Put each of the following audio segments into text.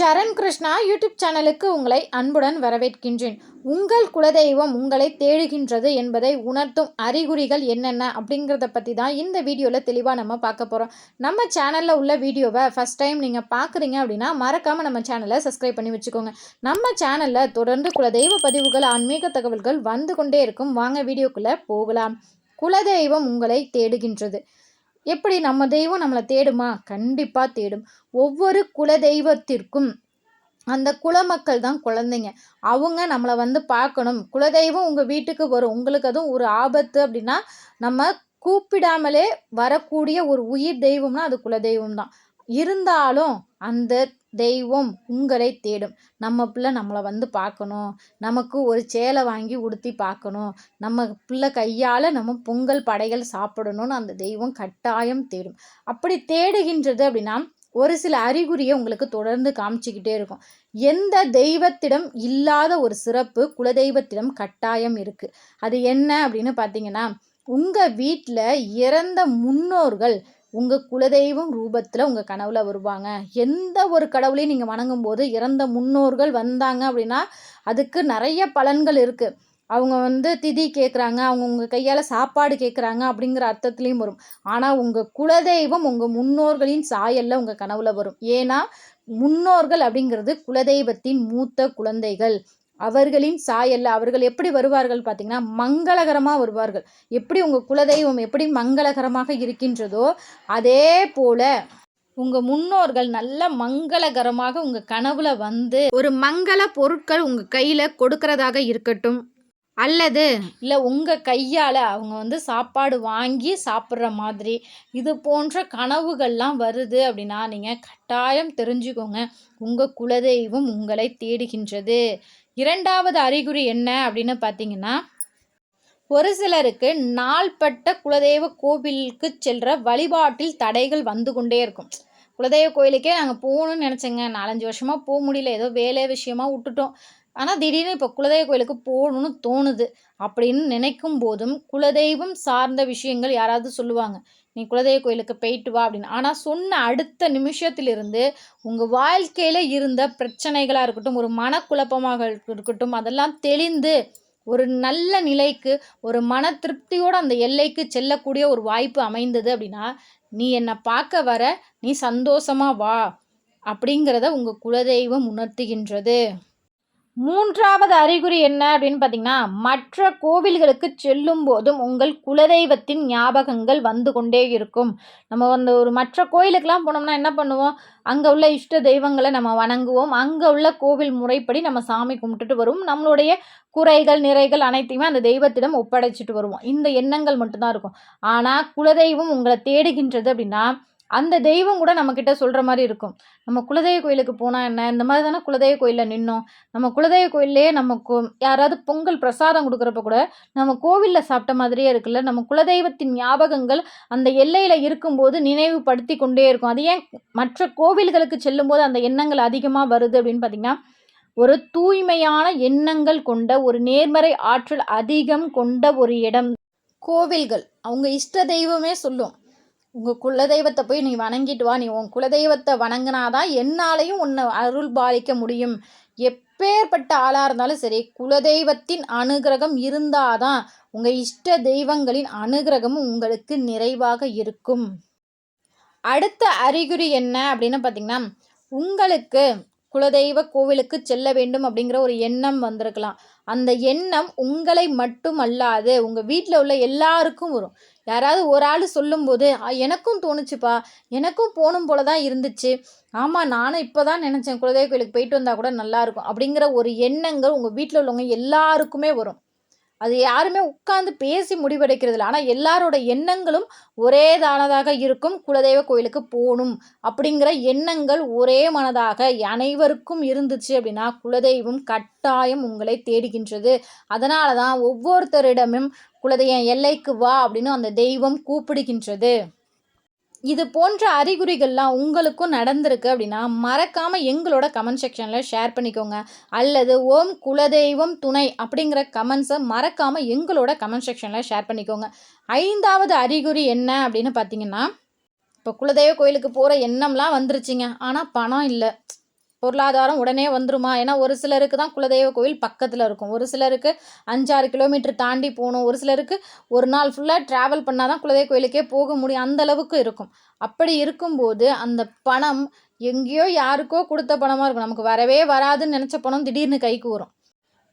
சரண் Krishna YouTube சேனலுக்கு உங்களை அன்புடன் வரவேற்கின்றேன். உங்கள் குலதெய்வம் உங்களை தேடுகின்றது என்பதை உணர்த்தும் அறிகுறிகள் என்னென்ன அப்படிங்கிறத பற்றி தான் இந்த வீடியோவில் தெளிவாக நம்ம பார்க்க போகிறோம். நம்ம சேனலில் உள்ள வீடியோவை ஃபஸ்ட் டைம் நீங்கள் பார்க்குறீங்க அப்படின்னா மறக்காமல் நம்ம சேனலை சப்ஸ்கிரைப் பண்ணி வச்சுக்கோங்க. நம்ம சேனலில் தொடர்ந்து குலதெய்வ பதிவுகள், ஆன்மீக தகவல்கள் வந்து கொண்டே இருக்கும். வாங்க வீடியோக்குள்ளே போகலாம். குலதெய்வம் உங்களை தேடுகின்றது. எப்படி நம்ம தெய்வம் நம்மளை தேடுமா? கண்டிப்பாக தேடும். ஒவ்வொரு குலதெய்வத்திற்கும் அந்த குலமக்கள் தான் குழந்தைங்க. அவங்க நம்மளை வந்து பார்க்கணும். குலதெய்வம் உங்கள் வீட்டுக்கு வரும். உங்களுக்கு அதுவும் ஒரு ஆபத்து அப்படின்னா நம்ம கூப்பிடாமலே வரக்கூடிய ஒரு உயிர் தெய்வம்னா அது குலதெய்வம் தான். இருந்தாலும் அந்த தெய்வம் உங்களை தேடும். நம்ம பிள்ளை நம்மளை வந்து பார்க்கணும், நமக்கு ஒரு சேலை வாங்கி உடுத்தி பார்க்கணும், நம்ம பிள்ளை கையால் நம்ம பொங்கல் படைகள் சாப்பிடணும்னு அந்த தெய்வம் கட்டாயம் தேடும். அப்படி தேடுகின்றது அப்படின்னா ஒரு சில அறிகுறியை உங்களுக்கு தொடர்ந்து காமிச்சிக்கிட்டே இருக்கும். எந்த தெய்வத்திடம் இல்லாத ஒரு சிறப்பு குலதெய்வத்திடம் கட்டாயம் இருக்குது. அது என்ன அப்படின்னு பார்த்தீங்கன்னா, உங்கள் வீட்டில் இறந்த முன்னோர்கள் உங்கள் குலதெய்வம் ரூபத்தில் உங்கள் கனவுல வருவாங்க. எந்த ஒரு கடவுளையும் நீங்கள் வணங்கும் போது இறந்த முன்னோர்கள் வந்தாங்க அப்படின்னா அதுக்கு நிறைய பலன்கள் இருக்குது. அவங்க வந்து திதி கேட்குறாங்க, அவங்க உங்கள் கையால் சாப்பாடு கேட்குறாங்க அப்படிங்கிற அர்த்தத்துலேயும் வரும். ஆனால் உங்கள் குலதெய்வம் உங்கள் முன்னோர்களின் சாயலில் உங்கள் கனவுல வரும். ஏன்னா முன்னோர்கள் அப்படிங்கிறது குலதெய்வத்தின் மூத்த குழந்தைகள். அவர்களின் சாயல்ல அவர்கள் எப்படி வருவார்கள் பார்த்தீங்கன்னா மங்களகரமாக வருவார்கள். எப்படி உங்கள் குலதெய்வம் எப்படி மங்களகரமாக இருக்கின்றதோ அதே போல உங்கள் முன்னோர்கள் நல்ல மங்களகரமாக உங்கள் கனவுல வந்து ஒரு மங்கள பொருட்கள் உங்கள் கையில் கொடுக்கறதாக இருக்கட்டும், அல்லது இல்லை உங்கள் கையால் அவங்க வந்து சாப்பாடு வாங்கி சாப்பிட்ற மாதிரி இது போன்ற கனவுகள்லாம் வருது அப்படின்னா நீங்கள் கட்டாயம் தெரிஞ்சுக்கோங்க, உங்கள் குலதெய்வம் உங்களை தேடுகின்றது. இரண்டாவது அறிகுறி என்ன அப்படின்னு பார்த்தீங்கன்னா, ஒரு சிலருக்கு நாள்பட்ட குலதெய்வ கோவிலுக்கு செல்கிற வழிபாட்டில் தடைகள் வந்து கொண்டே இருக்கும். குலதெய்வ கோயிலுக்கே நாங்கள் போகணும்னு நினச்சேங்க, 4-5 வருஷமாக போக முடியல, ஏதோ வேலை விஷயமா விட்டுட்டோம். ஆனால் திடீர்னு இப்போ குலதெய்வ கோயிலுக்கு போகணும்னு தோணுது அப்படின்னு நினைக்கும் போதும் குலதெய்வம் சார்ந்த விஷயங்கள் யாராவது சொல்லுவாங்க, நீ குலதெய்வ கோயிலுக்கு போயிட்டு வா அப்படின்னு. ஆனால் சொன்ன அடுத்த நிமிஷத்திலிருந்து உங்கள் வாழ்க்கையில் இருந்த பிரச்சனைகளாக இருக்கட்டும், ஒரு மனக்குழப்பமாக இருக்கட்டும், அதெல்லாம் தெளிந்து ஒரு நல்ல நிலைக்கு ஒரு மன திருப்தியோடு அந்த எல்லைக்கு செல்லக்கூடிய ஒரு வாய்ப்பு அமைந்தது அப்படின்னா, நீ என்னை பார்க்க வர, நீ சந்தோஷமாக வா அப்படிங்கிறத உங்கள் குலதெய்வம் உணர்த்துகின்றது. மூன்றாவது அறிகுறி என்ன அப்படின்னு பார்த்தீங்கன்னா, மற்ற கோவில்களுக்கு செல்லும் போதும் உங்கள் குலதெய்வத்தின் ஞாபகங்கள் வந்து கொண்டே இருக்கும். நம்ம அந்த ஒரு மற்ற கோயிலுக்கெல்லாம் போனோம்னா என்ன பண்ணுவோம், அங்கே உள்ள இஷ்ட தெய்வங்களை நம்ம வணங்குவோம். அங்கே உள்ள கோவில் முறைப்படி நம்ம சாமி கும்பிட்டுட்டு வருவோம். நம்மளுடைய குறைகள் நிறைகள் அனைத்தையுமே அந்த தெய்வத்திடம் ஒப்படைச்சிட்டு வருவோம். இந்த எண்ணங்கள் மட்டும்தான் இருக்கும். ஆனால் குலதெய்வம் உங்களை தேடுகின்றது அப்படின்னா அந்த தெய்வம் கூட நம்மக்கிட்ட சொல்கிற மாதிரி இருக்கும், நம்ம குலதெய்வ கோயிலுக்கு போனால் என்ன, இந்த மாதிரி தானே குலதெய்வ கோயிலில் நின்னோம், நம்ம குலதெய்வ கோயிலே நமக்கு யாராவது பொங்கல் பிரசாதம் கொடுக்குறப்ப கூட நம்ம கோவிலில் சாப்பிட்ட மாதிரியே இருக்குல்ல, நம்ம குலதெய்வத்தின் ஞாபகங்கள் அந்த எல்லையில் இருக்கும்போது நினைவுபடுத்தி கொண்டே இருக்கும். அது ஏன் மற்ற கோவில்களுக்கு செல்லும்போது அந்த எண்ணங்கள் அதிகமாக வருது அப்படின்னு பார்த்திங்கன்னா, ஒரு தூய்மையான எண்ணங்கள் கொண்ட ஒரு நேர்மறை ஆற்றல் அதிகம் கொண்ட ஒரு இடம் கோவில்கள். அவங்க இஷ்ட தெய்வமே சொல்லும், உங்கள் குலதெய்வத்தை போய் நீ வணங்கிட்டு வா, நீ உன் குலதெய்வத்தை வணங்கினாதான் என்னாலையும் உன்னை அருள் பாலிக்க முடியும். எப்பேற்பட்ட ஆளாக இருந்தாலும் சரி, குலதெய்வத்தின் அனுகிரகம் இருந்தாதான் உங்கள் இஷ்ட தெய்வங்களின் அனுகிரகமும் உங்களுக்கு நிறைவாக இருக்கும். அடுத்த அறிகுறி என்ன அப்படின்னு பார்த்தீங்கன்னா, உங்களுக்கு குலதெய்வ கோவிலுக்கு செல்ல வேண்டும் அப்படிங்கிற ஒரு எண்ணம் வந்திருக்கலாம். அந்த எண்ணம் உங்களை மட்டும் அல்லாது உங்கள் வீட்டில் உள்ள எல்லாருக்கும் வரும். யாராவது ஒரு ஆள் சொல்லும்போது எனக்கும் தோணுச்சுப்பா, எனக்கும் போகணும் போல தான் இருந்துச்சு, ஆமாம் நானும் இப்போ தான் நினச்சேன் குலதெய்வ கோயிலுக்கு போயிட்டு வந்தால் கூட நல்லாயிருக்கும் அப்படிங்கிற ஒரு எண்ணங்கள் உங்கள் வீட்டில் உள்ளவங்க எல்லாருக்குமே வரும். அது யாருமே உட்கார்ந்து பேசி முடிவெடுக்கிறது இல்லை. ஆனால் எல்லாரோட எண்ணங்களும் ஒரே தானதாக இருக்கும். குலதெய்வ கோயிலுக்கு போகணும் அப்படிங்கிற எண்ணங்கள் ஒரே மனதாக அனைவருக்கும் இருந்துச்சு அப்படின்னா குலதெய்வம் கட்டாயம் உங்களை தேடுகின்றது. அதனால தான் ஒவ்வொருத்தரிடமும் குலதெய்வம் எல்லைக்கு வா அப்படின்னு அந்த தெய்வம் கூப்பிடுகின்றது. இது போன்ற அறிகுறிகள்லாம் உங்களுக்கும் நடந்திருக்கு அப்படின்னா மறக்காமல் எங்களோட கமெண்ட் செக்ஷனில் ஷேர் பண்ணிக்கோங்க. அல்லது ஓம் குலதெய்வம் துணை அப்படிங்கிற கமெண்ட்ஸை மறக்காமல் எங்களோட கமெண்ட் செக்ஷனில் ஷேர் பண்ணிக்கோங்க. ஐந்தாவது அறிகுறி என்ன அப்படின்னு பார்த்தீங்கன்னா, இப்போ குலதெய்வ கோயிலுக்கு போகிற எண்ணம்லாம் வந்துருச்சுங்க, ஆனால் பணம் இல்லை, பொருளாதாரம் உடனே வந்துருமா? ஏன்னா ஒரு சிலருக்கு தான் குலதெய்வ கோவில் பக்கத்தில் இருக்கும், ஒரு சிலருக்கு 5-6 கிலோமீட்டர் தாண்டி போகணும், ஒரு சிலருக்கு ஒரு நாள் ஃபுல்லாக ட்ராவல் பண்ணால் தான் குலதெய்வ கோயிலுக்கே போக முடியும், அந்த அளவுக்கு இருக்கும். அப்படி இருக்கும்போது அந்த பணம் எங்கேயோ யாருக்கோ கொடுத்த பணமாக இருக்கும், நமக்கு வரவே வராதுன்னு நினச்ச பணம் திடீர்னு கைக்கு வரும்.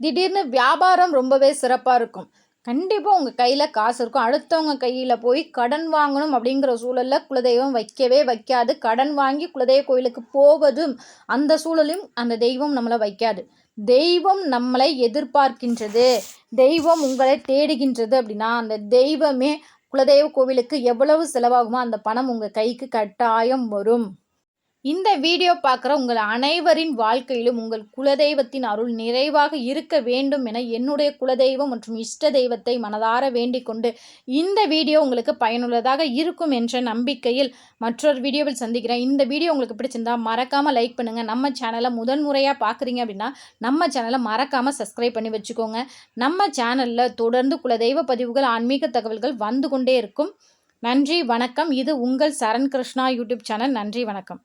திடீர்னு வியாபாரம் ரொம்பவே சிறப்பாக இருக்கும். கண்டிப்பாக உங்கள் கையில் காசு இருக்கும். அடுத்தவங்க கையில் போய் கடன் வாங்கணும் அப்படிங்கிற சூழலில் குலதெய்வம் வைக்கவே வைக்காது. கடன் வாங்கி குலதெய்வ கோயிலுக்கு போவதும் அந்த சூழலையும் அந்த தெய்வம் நம்மளை வைக்காது. தெய்வம் நம்மளை எதிர்பார்க்கின்றது, தெய்வம் உங்களை தேடுகின்றது அப்படின்னா அந்த தெய்வமே குலதெய்வ கோவிலுக்கு எவ்வளவு செலவாகுமோ அந்த பணம் உங்கள் கைக்கு கட்டாயம் வரும். இந்த வீடியோ பார்க்குற உங்கள் அனைவரின் வாழ்க்கையிலும் உங்கள் குலதெய்வத்தின் அருள் நிறைவாக இருக்க வேண்டும் என என்னுடைய குலதெய்வம் மற்றும் இஷ்ட தெய்வத்தை மனதார வேண்டிக் கொண்டு இந்த வீடியோ உங்களுக்கு பயனுள்ளதாக இருக்கும் என்ற நம்பிக்கையில் மற்றொரு வீடியோவில் சந்திக்கிறேன். இந்த வீடியோ உங்களுக்கு பிடிச்சிருந்தா மறக்காமல் லைக் பண்ணுங்கள். நம்ம சேனலை முதன்முறையாக பார்க்குறீங்க அப்படின்னா நம்ம சேனலை மறக்காமல் சப்ஸ்கிரைப் பண்ணி வச்சுக்கோங்க. நம்ம சேனலில் தொடர்ந்து குலதெய்வ பதிவுகள், ஆன்மீக தகவல்கள் வந்து கொண்டே இருக்கும். நன்றி, வணக்கம். இது உங்கள் சரண் கிருஷ்ணா யூடியூப் சேனல். நன்றி, வணக்கம்.